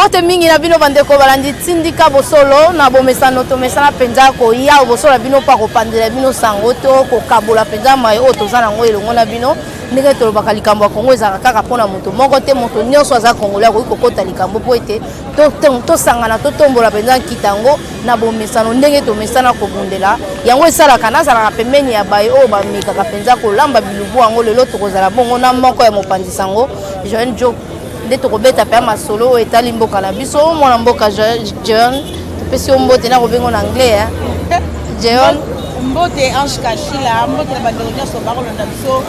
Mbote mingi na bino bandeko balandi tindika bosolo na bomesano to mesana penza ko ya bosolo bino pa ko pandela bino sango to ko kabola penza mai o to zana ngo elongo na bino ndenge to bakali likambo Kongo ezaka kaka pona moto moko te moto nyonso aza Congolais ko kokota likambo po ete to sangana to tombola penza kitango na bomesano ndenge to mesana ko bundela yango esala kana sala pembeni ya bai o ba mika penza ko lamba bilubu ngo lelo to kozala bongo na moko ya mopandi sango jeune jo de to robeta pe masolo etali mboka na biso mwana mboka John pesi mbote na robengo na anglais John mbote Ange Kachila mbote na bandeko nyonso bakolanda biso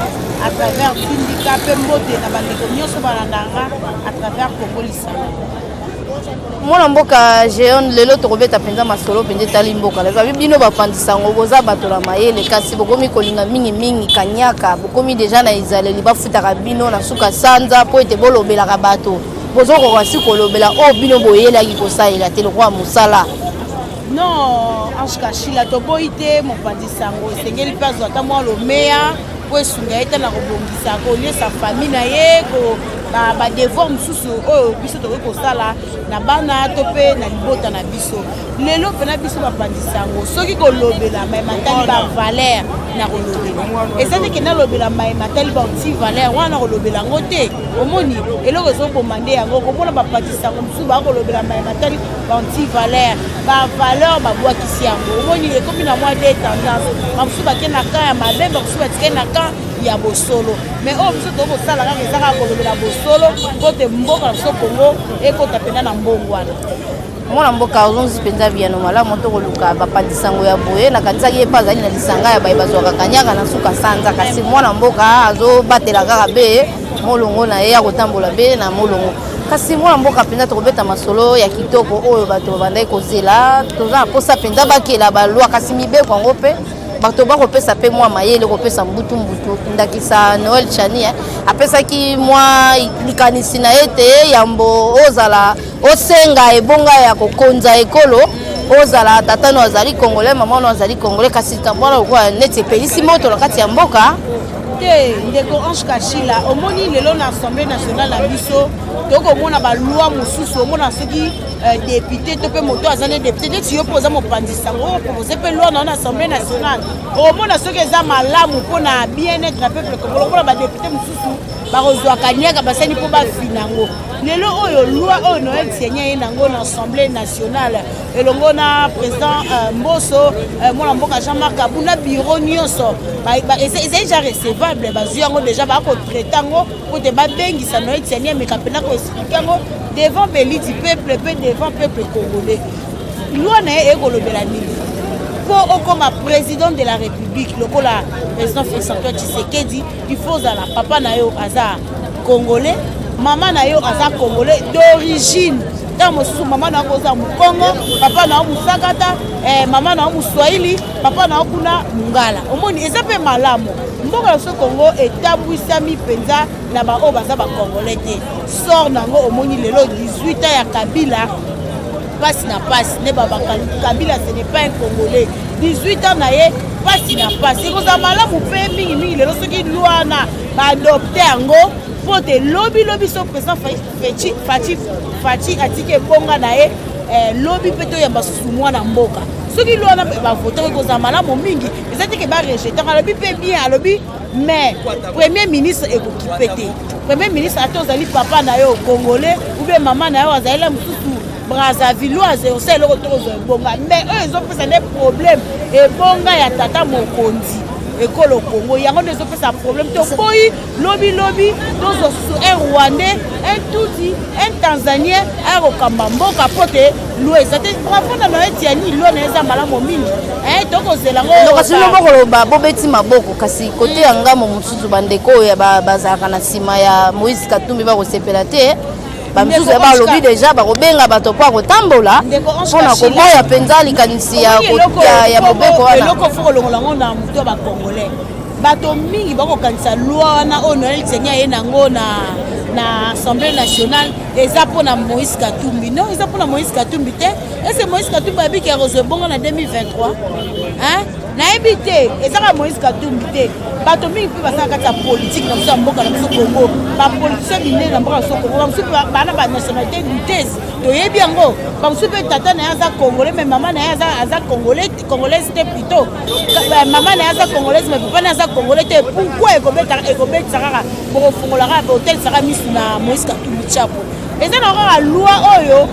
à travers syndicat pe mbote na bandeko nyonso balandanga à travers Congo Lisanga mwana mboka Jeon lelo to robeta penza masolo penza etali mboka la bino bapandisa ngo boza bato la mayele kasi bokomi kolinga mingi kanyaka bokomi deja na izaleli bafutaka bino na suka sanza po ete bolobelaka bato bozoko kwasi kolobela o bino boyelaki kosalela te lokwa mosala non Ange Kachila to boite mopandisa ngo esengeli mpe azwa ata mwa lomeya po esunga ye te na kobongisa koliesa famille na ye ba devoir mususu oyo biso tokoki kosala na bana to pe na libota na biso lelo pena biso bapandisa ngo soki kolobela matali ba valeur na kolobela ezali ke na lobela matali ba anti valeur wana kolobela ngo te omoni eloko ezoboma nde yango komona bapandisa ngo mususu bakolobela matali ba anti valeur ba valeur babwakisi yango omoni ekomi na mwa de tendance bamususu bakenda ka ya mabe bamususu batike na ka ya bosolo mais oyo biso tokosala kaka ezaka kolobela bosolo po te mboka na biso Kongo ekota pena na mbongo wana mwana mboka ozonzi penza biano malamu tokoluka bapandisango ya boye nakanisaki ye mpe azali na lisanga ya baye bazwaka kanyaka na suka sanza kasi mwana mboka azobatela kaka be molongo na ye akotambola be na molongo kasi mwana mboka penza tokobeta masolo ya kitoko oyo bato babandaki kozela toza na posa penza bakela balwa kasi mibeko yango mpe bato bakopesa pe mwa mayele kopesa mbutu ndakisa Noel Chani apesaki mwa likanisi na ete yambo ozala osenga ebonga ya kokonza ekolo ozala tatano azali Congolais mama azali Congolais kasi tambona kwa neti epelisi moto na kati ya mboka te ndeko Ange Kachila omoni lelo na Assemblée nationale na biso tokomona ba loi mususu omona soki député to pe moto azane député neti yo poza mopandisa ngo proposer pe loi na Assemblée nationale omona soki eza malamu pona bien-être na peuple congolais omona ba député mususu bakozwa kanyaka basani po bafinango lelo oyo loi oyo Noel Seigneur ye nango na Assemblée nationale elongo na président Mboso mwana mboka Jean-Marc Abuna bureau nyonso ezali déjà recevable bazwi yango déjà bakotraite yango po te babengisa Noel Seigneur meka pena koexplike yango devant beli du peuple pe devant peuple congolais loi na ye ekolobela nini po okoma président de la République lokola président Félix-Antoine Tshisekedi il faut zala papa na yo aza congolais maman na yo aza congolais d'origine tant mosusu maman na yo aza Mukongo papa na yo Musakata maman na yo Muswahili papa na yo kuna Mungala omoni eza pe malamu mboka so Congo etabwisami penza na ba o baza ba congolais te sort nango omoni lelo 18 ans ya Kabila passe na passe ne baba Kabila ce n'est pas un Congolais 18 ans na ye passe na passe ikoza malamu pe mingi lelo soki loi na ba adopter yango po te lobby so président Fati atike bonga na ye lobby pe to yamba susu mwana mboka soki loi na ba voter ikoza malamu mingi ezati ke ba rejeter alobi pe bien alobi mais premier ministre ekokipete premier ministre atozali papa na yo congolais ou bien maman na yo azali mususu Brazzaville ose eloko tozo ebonga mais eux ezopesa des problèmes ebonga ya tata mokonzi ekolo Congo yango ezopesa problème to boyi lobi tozo un Rwandais un Tutsi un Tanzanien akokamba mboka pote lo ezate bravo na etiani lo na eza malamu mingi tokozela ngo kasi lo bokoloba bobeti maboko kasi kote ya ngamo mususu bandeko ya bazalaka na nsima ya Moïse Katumbi bakosepela te bamisusu balobi deja bakobenga bato po akotambola mpona koboya mpenza likanisi ya mobeko wana eloko fo kolongola ngo na moto ya bacongolais bato mingi bakokanisa loi wana oyo Noel Seigneur ye nango na Assemblée nationale eza mpona Moïse Katumbi. Non, eza mpona Moïse Katumbi te. Est-ce que Moïse Katumbi a dit qu'il a reçu bon en 2023? Hein? Nayebi te, ezaka Moïse Katumbi te. Bato mingi mpe basala kati ya politique na biso ya mboka na biso Congo. Bapoliticien minene na mboka na biso Congo. Bamosusu bana banationalité douteuse. Toyebi yango. Bamosusu mpe tata na ye aza congolais, mais mama na ye aza congolaise te plutôt. Mama na ye aza congolaise, mais papa na ye aza congolais te. Pourquoi ekobetisa kaka bokofungolaka hotel saka misu na Moïse Katumbi chapo? eza na kaka loi oyo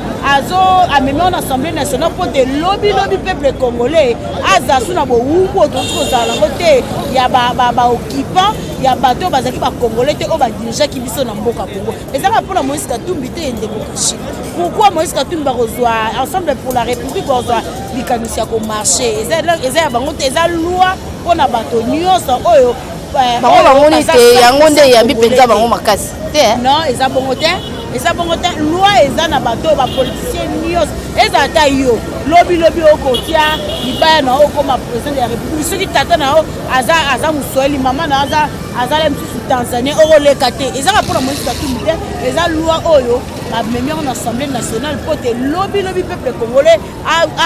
amemi en assemblée nationale pour te lobby peuple congolais azasu na bowumbu otoki kozala yango te ya baoccupant ya bato oyo bazalaki bacongolais te oyo badirigeaki biso na mboka Congo. ezaka mpona Moïse Katumbi te ndeko Kashi. Pourquoi Moïse Katumbi bakozwa ensemble pour la république kozwa likanisi ya komarché? eza ya bango te, eza loi mpona bato nyonso oyo bango bamoni te yango nde eyambi mpenza bango makasi te. Non, eza bongo te. Eza bongo te. Loi eza na bato bapoliticien nyonso eza ata yo lobi okotia libaya na okoma président de la république soki tata na yo aza moswahili mama na azala mosusu tanzanie okoleka te. ezaka mpona Moïse Katumbi te. eza loi oyo bamemi yango na assemblée nationale mpo te lobi peuple congolais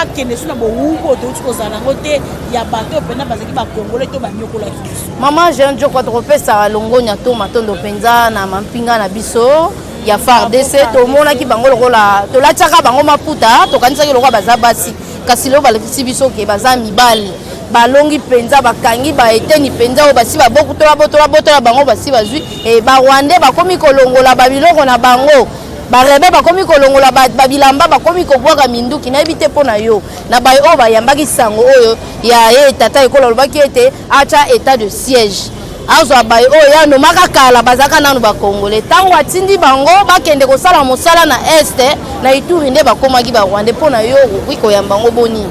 akende so na bowumbu otouti kozala nango te ya bato mpena bazalaki bacongolais to banyokolaki biso. mama jean joko tokopesaka longonya to matondo mpenza na mampinga na biso ya FARDC tomonaki bango lokola tolatiaka bango maputa tokanisaki lokola baza basi kasi lelo balakisi biso ke baza mibali balongi mpenza bakangi baeteni mpenza oyo basi babotola bango basi bazwi barwandais bakomi kolongola babiloko na bango barebe bakomi kolongola babilamba bakomi kobwaka minduki nayebi te mpo na yo na baye oyo bayambaki sango oyo ya ye tata ekola olobaki ete atia état de siège azwa baye oyo yanomaka kala bazalaka nanu bakongole ntango atindi bango bakende kosala mosala na este na Ituri nde bakomaki barwandais mpo na yo okoki koyamba bango boni.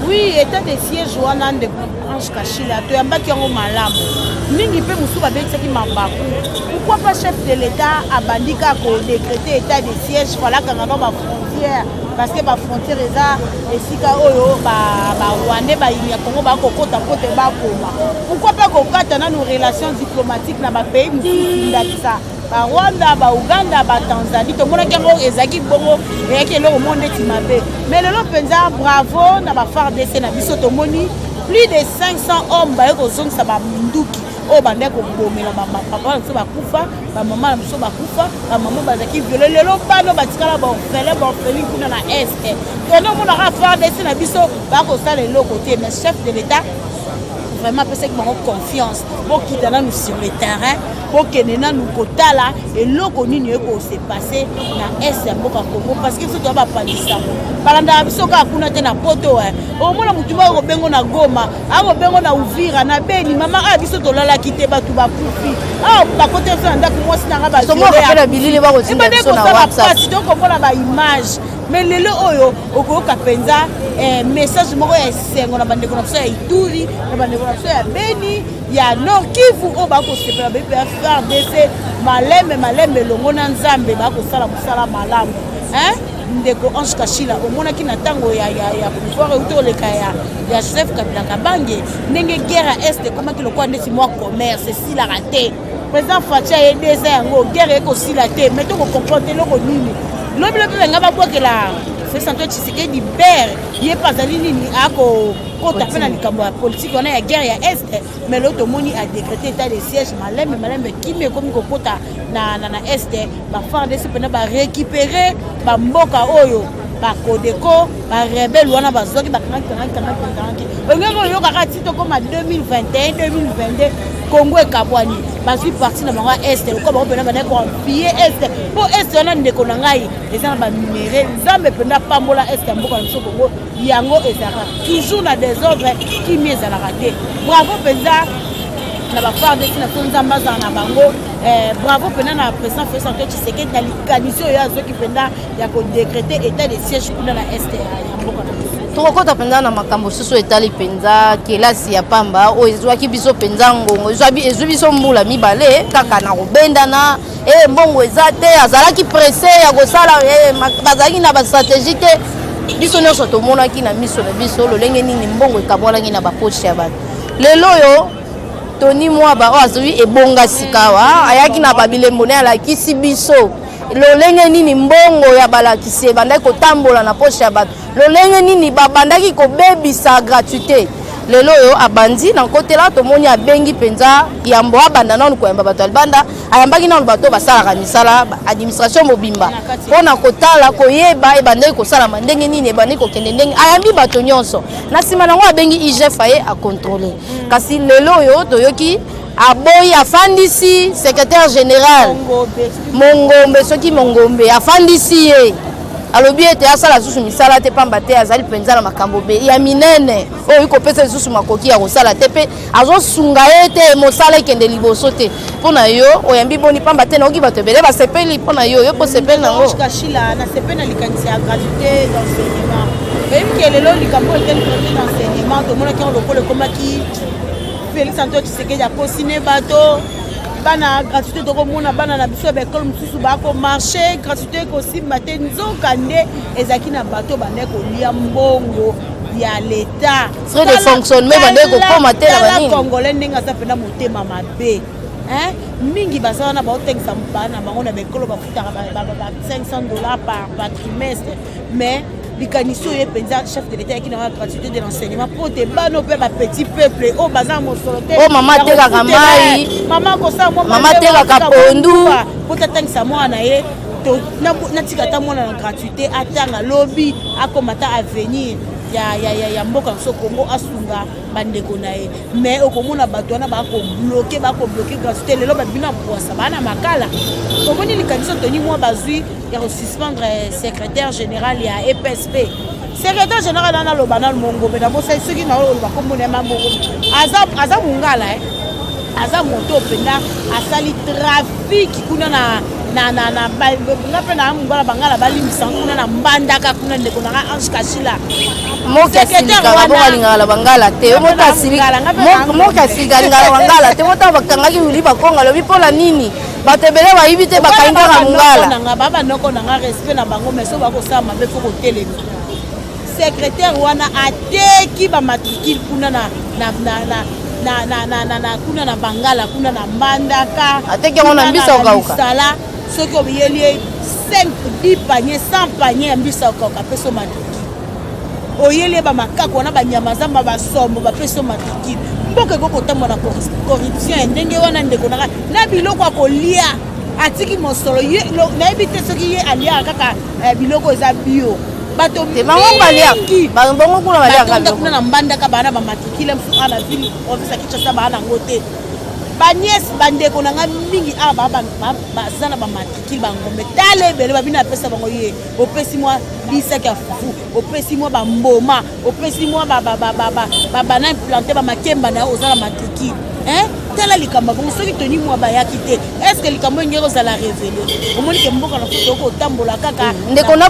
Oui, état de siège wana nde Ange Kachila toyambaki yango malamu mingi mpe mosusu babekisaki mabaku. Pourquoi pas chef de l'état abandika kodécréter état de siège falakanga bafrontière parce que bafrontière eza esika oyo barwandais bayini ya Congo bakokota mpo te bakoma. Pourquoi pas kokata nanu relation diplomatique na bapays mosusu ndakisa Rwanda, Uganda, Tanzanie, tout le monde qui a ezaki bongo et qui est là au monde est mabe. Mais le long penza bravo na ba FARDC na biso to moni plus de 500 hommes ba ko zong sa ba munduki o bande ko bomela ba papa so ba kufa ba mama so ba kufa ba mama bazaki violé le long bano batikala ba feli kuna na est. To no mo na FARDC na biso ba ko sala le côté mais chef de l'état vraiment parce que mon confiance pour qui dans nous sur le terrain pour que nous kotala et loko nini eko se passer na est ya mboka Congo parce que surtout ba pandisa balanda biso ka kuna te na poto au mona mutumba ko bengo na Goma ako bengo na Uvira na Beni mama biso to lala kite batu ba kufi ba kote so ndako mwasi na ba so mo ka na bilili ba ko tinda biso na WhatsApp donc on voit ba image mais lelo oyo okoyoka penza message moko ya sengo na bandeko na biso ya Ituri na bandeko na biso ya Beni ya Nord Kivu o ba ko sepela ba FARDC maleme longo na nzambe ba ko sala musala malamu ndeko Ange Kachila omonaki na tango ya pouvoir utoleka ya chef Kabila Kabange ndenge guerre est comment que le quoi ndesi moi commerce si la raté président Fatia et des yango guerre ko si la té mais to ko comprendre loko nini lobi nga ba kwa la Félix Antoine Tshisekedi libère yé pas ali nini ako kota pena likambo ya politique on a ya guerre ya est mais l'autre moni a décrété état de siège maleme kimi komi ko kota na est ba FARDC pena ba récupérer ba mboka oyo ba Kodeko ba rebelle wana bazwaki ba kanaki ngeko yo kaka tito koma 2021 2022 Congo et Kabwani bazwi parti na bango est ko ba pena ba ko pied est po est wana ndeko na ngai eza ba numéré nzambe pena pambola est ya mboka na Congo yango ezaka toujours na désordre qui mieux à la raté. Bravo penza na ba FARDC na tonzamba za na bango bravo pena na président Félix Antoine Tshisekedi na likanisi oyo azoki pena ya ko décréter état de siège kuna na est ya mboka na tokokota mpenza na makambo susu etali mpenza kelasi ya pamba oyo ezwaki biso mpenza ngongo ezwi biso mbula mibale kaka na kobendana mbongo eza te azalaki presse ya kosala bazalaki na bastratégie te biso nyonso tomonaki na miso na biso lolenge nini mbongo ekabwalaki na bapoche ya bato lelo oyo toni mwaba oyo azwi ebonga sikawa ayaki na babilembo ne alakisi biso lolenge nini mbongo ya balakisi ebandaki kotambola na poche ya bato lolenge nini babandaki kobebisa gratuité lelo oyo abandi na kotela tomoni abengi penza yambo abanda nanu koyamba bato albanda ayambaki nanu bato basalaka misala administration mobimba mpona kotala koyeba ebandaki kosalama ndenge nini ebandaki kokende ndenge ayambi bato nyonso na nsima nango abengi IGF aye akontrole kasi lelo oyo toyoki aboyi afandisi secrétaire général Mongombe soki Mongombe afandisi ye alobi ete asala susu misala te pamba te azali penza na makambo be ya minene oyo ikopesa susu makoki ya kosala te pe azosunga ye te mosala ekende liboso te mpona yo oyambi boni pamba te naoki bato ebele basepeli mpona yo yo po sepeli nango kashila na sepeli na likanisi ya gratuité d'enseignement oyebiki lelo likambo eteli gratuité d'enseignement tomonaki lokolo ekomaki Félix Antoine Tshisekedi akosine bato bana gratuité tokomona bana na biso bekolo mosusu bako marché gratuité kosimba te nzoka nde ezalaki na bato bande kolia mbongo ya l'État frais de fonctionnement bande kokoma te na banini congolais ndenge aza mpena motema mabe mingi baza wana baotengisa bana bango na bekolo bafutaka ba $500 par trimestre mais likanisi oyo epenza chef de l'État yaki na gratuité de l'enseignement po te bana mpe bapetit peuple oyo baza mosolo te o mama tekaka mai mama kosala mama tekaka pondu po tatangisa mwana ye natika ata mwana na gratuité atanga lobi akomata avenir ya mboka so Congo asunga bandeko na ye mais okomona bato wana bakobloke gratuité lelo babina poasa bana makala omoni likanisi toni mwa bazwi ya kosuspendre secrétaire général ya EPSP secrétaire général ana loba na Mongombe na bosa soki na loba kombona mambongo aza mungala aza moto penda asali trafic kuna na ngape na mungala bangala balimisa kuna na mbandaka kuna ndeko na Ange Kashila mokasilika bongalingala bangala te mokasilika lingala bangala te mota bakangaki wili bakonga lobi mpola nini bato ebele bayibi te bakangaka mungala baba noko nanga respect na bango mais so bakosala mabe fo kotelemi secrétaire wana ateki bamatricule kuna kuna na bangala kuna na mbandaka ateki yango na mbisa okauka sala soki obiyeli 5-10 panier 100 panier ya mbisa okauka peso matricule oyeli bamakako wana banyama zamba basombo bapeso matricule mboka ekokotambola corruption ya ndenge wana ndeko na biloko akolia atiki mosolo nayebi te soki ye aliaka kaka biloko eza bio bato mingi kuna na mbandaka bana bamatricule msu ana ville office akichasa bana ngo te banies bandeko nanga mingi aba baza na bamatricule bangombe tala ebele babina apesa bango ye opesi mwa bisaki ya fufu opesi mwa bamboma opesi mwa bana implante bamakemba na oza na matricule tala likambo bongo soki toni mwa bayaki te estce likambo engeri ozala révélé omoni ke mboka na foto okotambola kaka ndeko na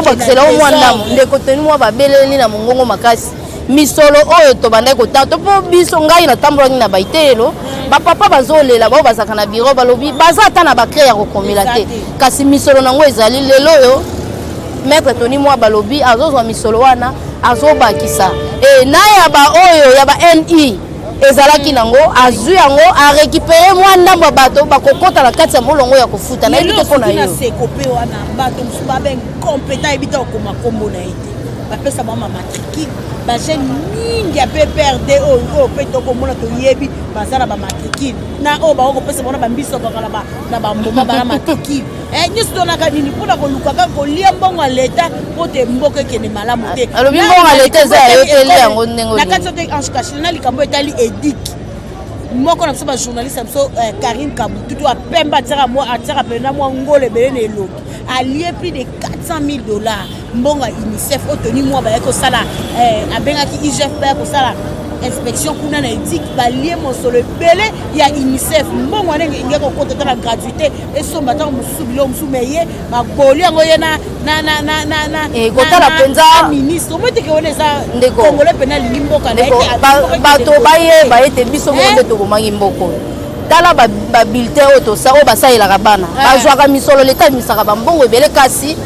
bakisela o mwa ndamo ndeko toni mwa babeleli na mongongo makasi misolo oyo tobandaki kotala to mpo biso ngai natambolaki na baitelelo bapapa bazolela bao bazalaka na biro balobi baza ata na baclé ya kokomela te kasi misolo nango ezali lelo oyo maître toni mwa balobi azozwa misolo wana azobakisa na ya baoyo ya ba-NI ezalaki nango azwi yango arécupere mwa ndambo ya bato bakokota na kati ya molongo ya kofuta na yebi te mpo na yo sekope wana bato mosusu babe compétent yebi te okoma kombo na ye te bapesa mama matricule bagene mingi ya PPRD oyo mpe tokomona toyebi baza na bamatricule na oyo bakokopesa bona bambiso kaka na bamboma bana matricule nyonso tonaka nini mpona kolukaka kolia mbongo ya leta mpo te mboka ekende malamu te alobi mbongo ya leta eza ya yo teli yango ndenge na kati sote Ange Kashila na likambo etali edik moko na biso bajournaliste na biso Karim Kabututu apemba atiaka pena mwa ngolo ebele na elongi alie plus de $400,000 mbongo ya UNICEF oyo toni mwa bayaki kosala abengaki IGF bayaki kosala inspection kuna na edik balie mosolo ebele ya UNICEF mbongo wana engeki kokota ta na gratuité esomba ntango mosusu biloko mosusu meye baboli yango ye kotala mpenza ministre omoteke wana eza congolais mpena alingi mboka na bato bayeba ete biso moko nde tokomangi mboka oyo tala babulletin oyo tosa oyo basalelaka bana bazwaka misolo leta emisaka bambongo ebele kasi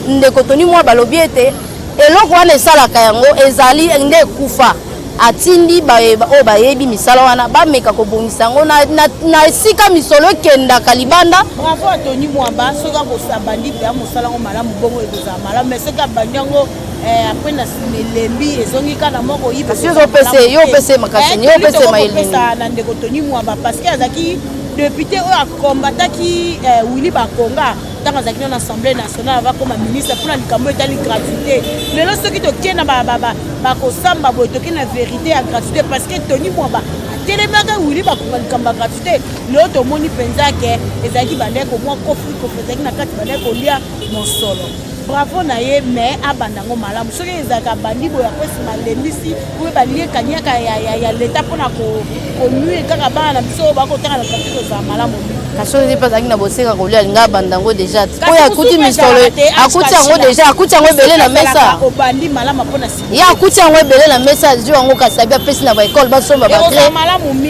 ndeko toni mwa balobi ete eloko wana esalaka yango ezali nde ekufa atindi oyo bayebi misala wana bameka kobongisa yango na esika misolo ekendaka libanda. Bravo à Tony Mwamba soki akosabandi mpe mosala yango malamu bongo ekozala malamu mais soki abandi yango après na simelembi ezongi kana moko oyiba kasi yo pese makasini yo pese mayelingi na ndeko Tony Mwamba parce que azaki député oyo akombataki Willy Bakonga ntango azalaki na assemblée nationale ava koma ministre mpona likambo etali gratuité lelo soki tokei na bakosamba boye tokei na vérité ya gratuité parce que Tony Mwamba atelemaka Willy Bakonga likambo ya gratuité lelo tomoni mpenza ke ezalaki bandeko mwa kofi ezalaki na kati bandeko kolia mosolo. Bravo na ye mais abandango malamu soki ezalaka bandi boye akwesi malembisi oyo balie kanyaka ya leta mpona konuire kaka bana na biso bakotanga na gratuité kozala malamu kasi oyo mpe azalaki na boseka kolia alinga abandango deja oyo akuti misolo akuti yango deja akuti yango ebele na mesa obandi malamu mpona ye akuti yango ebele na mesa azwi yango kasi abi apesi na baekole basomba bacre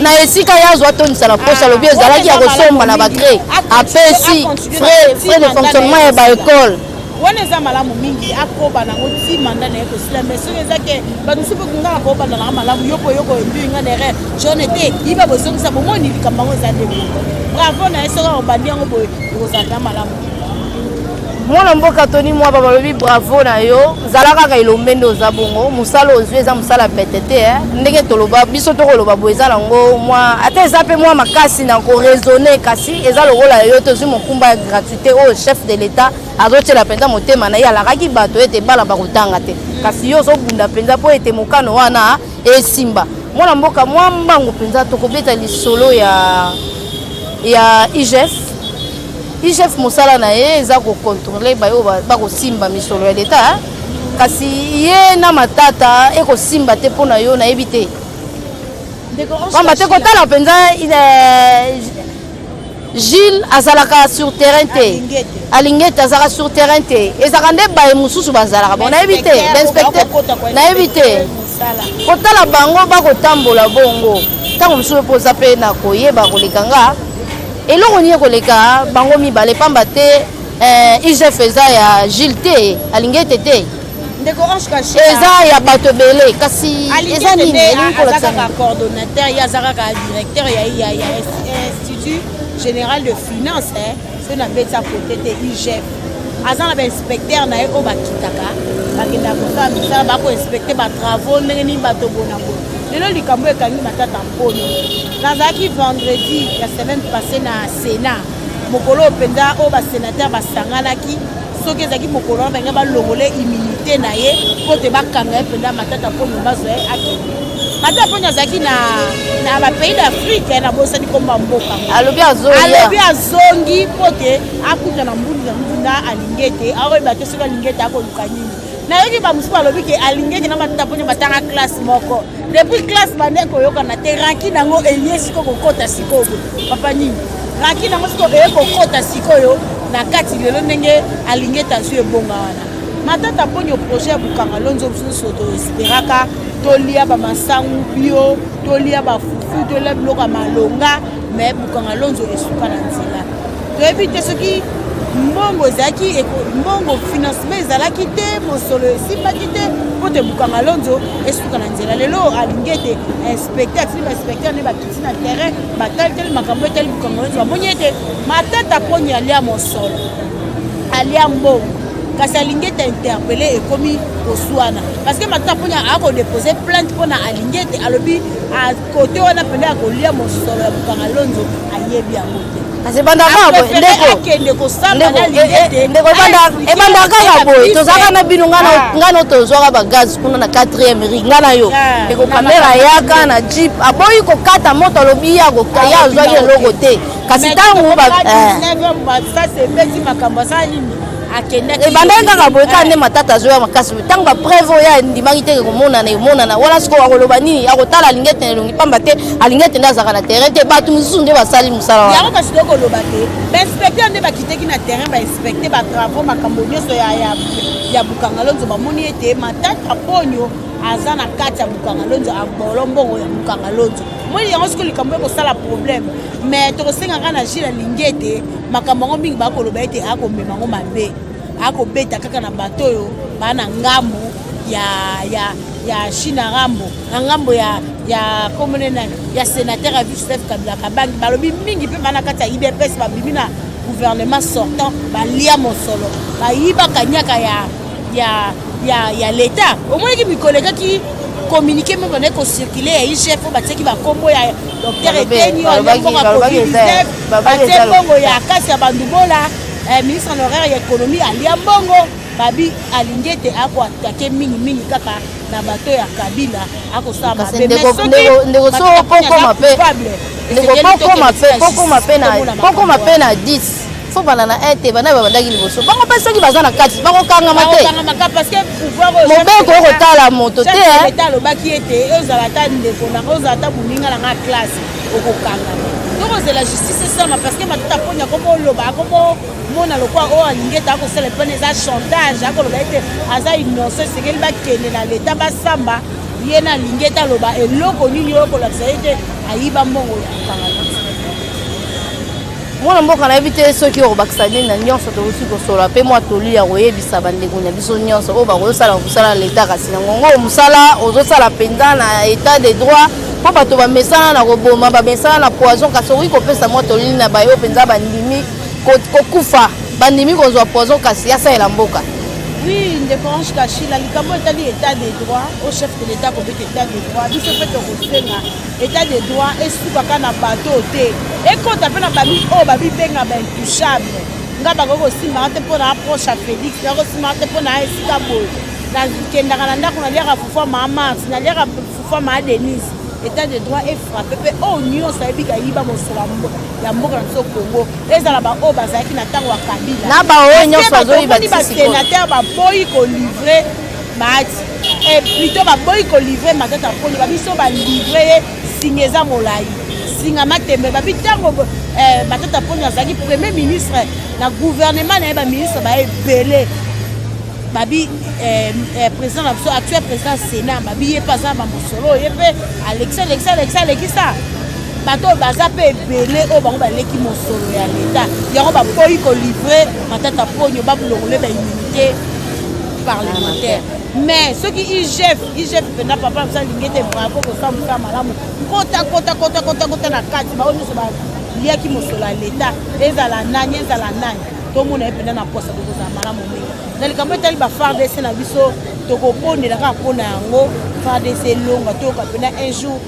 na esika ye azwa atonisa na poche alobi ezalaki ya kosomba na bacre apesi frais de fonctionnement ya baekole wana eza malamu mingi akoba nango ti manda na ye kosila mais soki ezake bato mosusu mpe kungaka kobanda nanga malamu yokoyoko embiinga dere jaune te yiba bozongisa bomoni likambo yango eza nde bravo na ye soki akobandi yango boye ekozala malamu. mwana mboka Tony Mwamba balobi bravo na yo zala kaka elombe nde oza bongo mosala ozwi eza mosala pete te ndenge toloba biso tokoloba boye eza nango mwa ata eza mpe mwa makasi na koraisonne kasi eza lokola yo tozwi mokumba ya gratuité oyo chef de l'état azotyela mpenza motema na ye alakaki bato ete bala bakotanga te kasi yo ozobunda mpenza mpo ete mokano wana esimba. mwana mboka mwa mbango mpenza tokobeta lisolo ya IGF mosala na ye eza kokontrole bayo bakosimba misolo ya leta kasi ye na matata ekosimba te mpona yo nayebi te pamba te kotala mpenza Gilles azalaka sur terrain te alingete azalaka sur terrain te ezalaka nde baye mosusu bazalaka bon nayebi te l'inspecteur nayebi te kotala bango bakotambola bongo ntango mosusu epoza mpe na koyeba kolekanga eloko nini koleka bango mibale pamba te IGF eza ya Gilles te alingete te eza ya bato ebele kasi eza nini azalaka coordonnateur ye azalaka directeur ya institut général de finance so na beti ya kote te IGF aza na bainspecteur na ye oyo bakitaka bakendaka kosala misala bakoinspecte batravaux ndenge nini bato bonabo lelo likambo ekangi matata mponi nazalaki vendredi ya semaine passé na sénat mokolo mpenza oyo basénateur basanganaki soki ezalaki mokolo wana bange balongole immunité na ye mpo te bakanga ye mpenza matata mponi bazwa ye akende matata mponi azalaki na bapays d'Afrique na bosani komba mboka alobi azongi mpo te akuta na mbunda alingi ete akoyeba te soki alingi ete akoluka nini nayoki bamosusu balobi ke alingi ete na matata mponi batanga classe moko depuis classe bande koyokana te ranki nango elie sikoyo kokota sikoyo papa nini ranki nango sikoyo eye kokota sikoyo na kati lelo ndenge alingi ete azwi ebonga wana matata mponi projet ya bukanga lonzo mosusu toesperaka tolia bamasangu bio tolia bafufu tolia biloko ya malonga me bukanga lonzo esuka na nzela toyebi te soki mbongo ezalaki mbongo financement ezalaki te mosolo esimbaki te mpo te bukanga lonzo esuka na nzela lelo alingi ete inspecteur atili bainspecteur nde bakiti na terrain batali teli makambo etali bukanga lonzo bamoni ete matata mponi alia mosolo alia mbongo kasi alingi ete interpellé ekomi koswana parce que matata mponi akodepose plainte mpona alingi ete alobi kote wana pende akolia mosolo ya bukanga lonzo ayebi yango te kasi bandaka boye ndeko ebandaka kaka boye tozalaka na bino ngano tozwaka bagaz kuna na 4e ri nga na yo ndeko kamera yaka na jeep aboyi kokata moto alobi ye azwaki eloko te kasi ntango ebandaki kaka boye kaka nde matata azoya makasi ntango bapreve oyo andimaki te emonana wana sikoyo akoloba nini akotala alingi ete na elongi pamba te alingi ete nde azalaka na terrain te bato mosusu nde basali mosala wana yango kasi tokoloba te bainspecteur nde bakiteki na terrain bainspecte batravaux makambo nyonso ya bukanga lonzo bamoni ete matata ponio aza na kati ya bukanga lonzo abolo mbongo ya bukanga lonzo moi yango sikoyo likambo ekosala problème mais tokosengaka na Gilles alingi ete makambo yango mingi bakoloba ete akomema yango mabe akobeta kaka na bato oyo baa na ngambo ya China Rambo na ngambo ya komone na ya sénateur à Joseph Kabila Kabangi balobi mingi pe bana kata IDPS babimi na gouvernement sortant balia mosolo bayiba kanyaka ya l'état au moins ki mikoleka ki communiquer même on est ko circuler ya IGF bateki ba kombo ya docteur Eteni on est pour COVID-19 bateki bongo ya kasi ya bandubola ministre honoraire ya économie alia bongo babi alingete ako atake mingi kaka na bato ya Kabila ako sa mabe ndeko so poko mape na 10 faut bana na ete bana babandaki liboso bango pe soki baza na kati bango kanga mate parce que pouvoir mobeko okotala moto te eta lobaki ete ozala ta ndeko na ozala ta buninga na nga classe okokanga donc c'est la justice c'est ça parce que matuta ponya komo loba komo mona lokwa o alingeta ko sele pene za chantage akoloba ete aza innocent sekeli bakende na leta basamba yena lingeta loba eloko nini okolakisa ete ayiba mbongo ya kanga mwana mboka na éviter soki obakisa ndenge na nyonso tokosi kosola pe mwa toli ya koyebisa bandeko na biso nyonso oyo bakozosala mosala leta kasi nango ngo mosala ozosala mpenza na état de droit mpo bato bamesana na koboma bamesana na poison kasi okoki kopesa mwa tolili na bayo mpenza bandimi kokufa bandimi kozwa poison kasi yasalela mboka. Oui, ndeko Ange Kachila likambo etali état de droit au chef de l'état kobeta état de droit biso mpe tokosenga état de droit esukaka na bato te ekota mpe na babi oyo babibenga baintouchable nga bakoki kosimbaka te mpo na approche ya Félix nakosimbaka te mpo na esika boye nakendaka na ndako naliaka fufa maa Mars naliaka fufa maa Denise état de droit efrappe mpe oyo nyonso ayebika yiba mosolo ya mboka na biso Congo ezala baoyo bazalaki na ntango ya Kabila na baoyo nyonso bazoyiba basénateur baboyi kolivre bati plutôt baboyi kolivre matata poni babiso balivre ye singa eza molai singa matembe babi ntango matata poni azalaki premier ministre na gouvernement na ye baministre baebele babi président na biso actuel président Sénat babi ye mpe aza bamosolo ye mpe Alexis alekisa bato oyo baza mpe ebele oyo bango baleki mosolo ya leta yango baboyi kolivre matata ponio babulongole baimmunité parlementaire mais soki IGF mpena papa biso alingi ete bravo kosala mosala malamu kota na kati bao nyonso baliaki mosolo ya leta ezala nani tomona ye mpena na posa kokozala malamu mingi na likambo etali FARDC na biso tokoponela kaka mpona yango FARDC elonga toyoka mpena un jour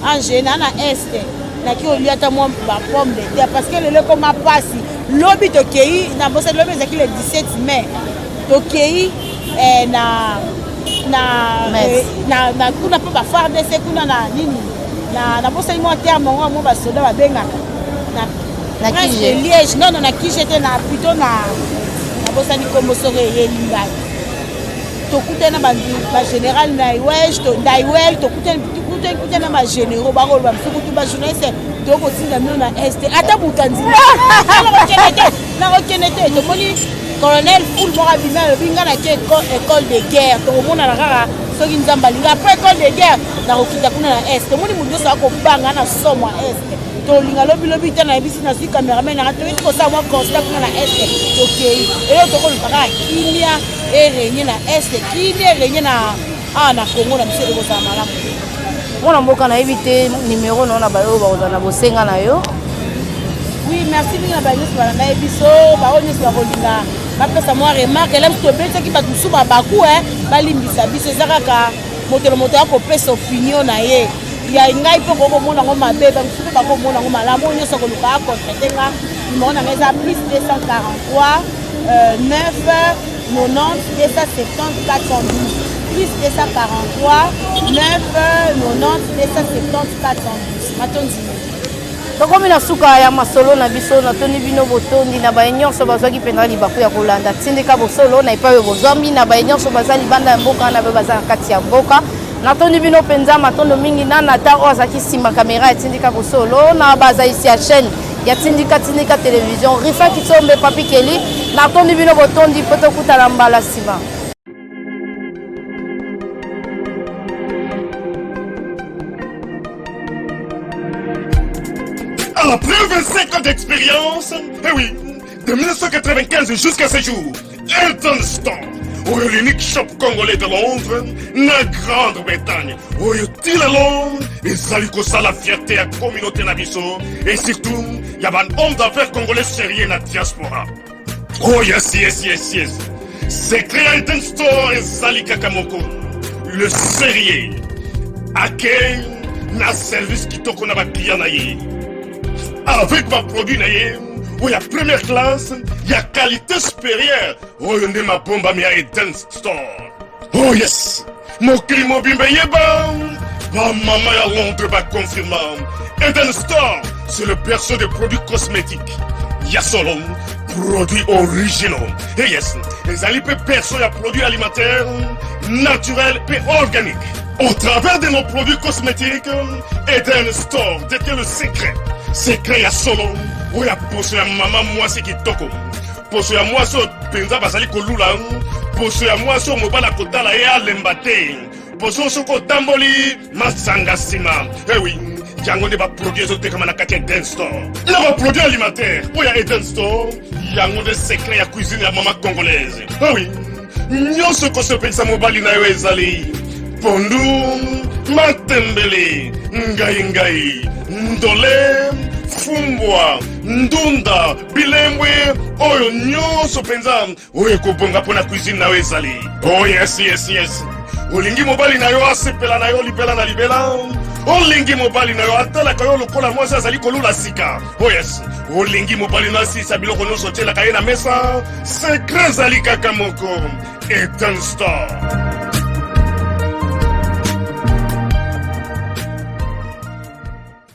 angena na este naki olia ata mwa bapomme de terre parce que lelo ekoma mpasi lobi tokei na bosa lobi ezalaki le 17 mai tokei kuna mpe FARDC kuna na nini na bosali mwa terme ngo mo basoda babengaka na Liège non na Kije te na plutôt na bosani kombo soko eyeli ngai tokutana bagénéral ndaiwel tokutana bagénéraux bakoloba misukutu bajournaliste tokotinda mino na este ata butanzina nakokende te tomoni colonel ful moko abimi alobi nga naki école de guerre tokomonana kaka soki nzambe alingi après école de guerre nakokita kuna na este omoni moto nyonso akobanga na somo ya este tolinga lobilobi te na yebisi na sui cameraman nanga toyeti kosala mwa constat kuna na este tokei eyo tokoluka kaka kimia erenye na este kimia erenye na Congo na biso ekozala malamu mwana mboka nayebi te numero nao na bayo bakozala na bosenga na yo. Oui, merci mingi na banyonso balanda ye biso bao nyonso bakolinga bapesa mwa remarke elem tobetaki bato mosusu babaku balimbisa biso eza kaka moto akopesa opinion na ye ya ngai mpe kokomona ngo mabe bamosusu bakomona ngo malamu oyo nyonso koluka akontrete nga numero nanga eza plus 243 9 90 270 412 plus 243 9 90 270 412 matonzini tokomi na suka ya masolo na biso natoni bino botondi na baye nyonso bazwaki mpenza libaku ya kolanda tindika bosolo na epai oyo bozwami na baye nyonso baza libanda ya mboka na baye baza na kati ya mboka natoni bino mpenza matondo mingi nana ata oyo azalaki nsima kamera ya tindika bosolo na baza isi ya chaîne ya tindika télévision Rifa Kitombe Papi Kelly natoni bino botondi mpo tokutana mbala nsima. Après 25 ans d'expérience, eh oui, de 1995 jusqu'à ce jour, Elton Stone, l'unique shop congolais de Londres, na Grande-Bretagne. Tilalong, et ça la fierté à la communauté nabiso. Et surtout, il y a un homme d'affaires congolais sérieux na diaspora. Oh yes. C'est créé un store et Zali Kakamoko. Le sérieux. À quel na service qui toko na ba client na ye. Avec ma produit na ye. Il y a première classe, il y a qualité supérieure. Oh, il y a ma bombe à Eden Store. Oh yes, mon climat bimbe yeba. Ma maman à Londres va confirmer. Eden Store, c'est le berceau des produits cosmétiques. Il y a solo produits originaux. Et yes, les alipes perso, il y a produits alimentaires, naturels et organiques. Au travers de nos produits cosmétiques, Eden Store détient le secret. Secret ya solo. Oya poso ya mama mwasi kitoko. Poso ya mwasi penza basali kolula. Poso ya mwasi mobala kotala ye alemba te. Poso soko tamboli masanga sima. Eh oui, yango ne ba produit ezoteka na kati ya Eden Store. Na ba produit alimentaire. Oya Eden Store, yango de secret ya cuisine ya mama congolaise. Eh oui, nyonso ko se pensa mobali na yo ezali. Pondu, matembele, ngai, ndole, fumbwa, ndunda, bilembwe, oyo nyonso penza, oyo kobonga pona cuisine na ezali. Oh yes. Olingi mobali na yo asepela na yo libela na libela. Olingi mobali na yo atala kayo lokola mwasi azali kolula sika. Oh yes. Olingi mobali na si sabilo kono sotela kaye na mesa. Secret zali kaka moko. Eden Store.